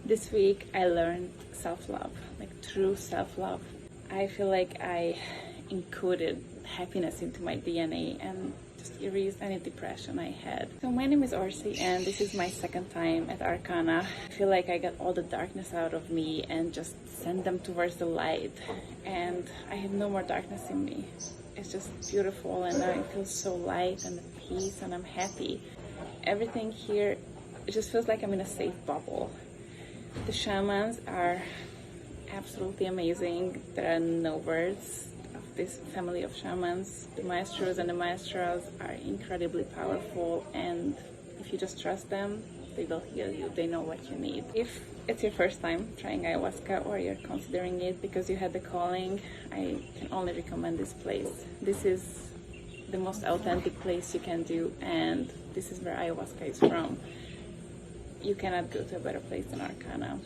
This week I learned self-love, like true self-love. I feel like I encoded happiness into my DNA and just erased any depression I had. So my name is Orsi and this is my second time at Arkana. I feel like I got all the darkness out of me and just sent them towards the light, and I have no more darkness in me. It's just beautiful, and now I feel so light and at peace, and I'm happy. Everything here, it just feels like I'm in a safe bubble. The shamans are absolutely amazing. There are no words of this family of shamans. The maestros and the maestras are incredibly powerful, and if you just trust them, they will heal you. They know what you need. If it's your first time trying ayahuasca, or you're considering it because you had the calling, I can only recommend this place. This is the most authentic place you can do, and this is where ayahuasca is from. You cannot go to a better place than Arkana.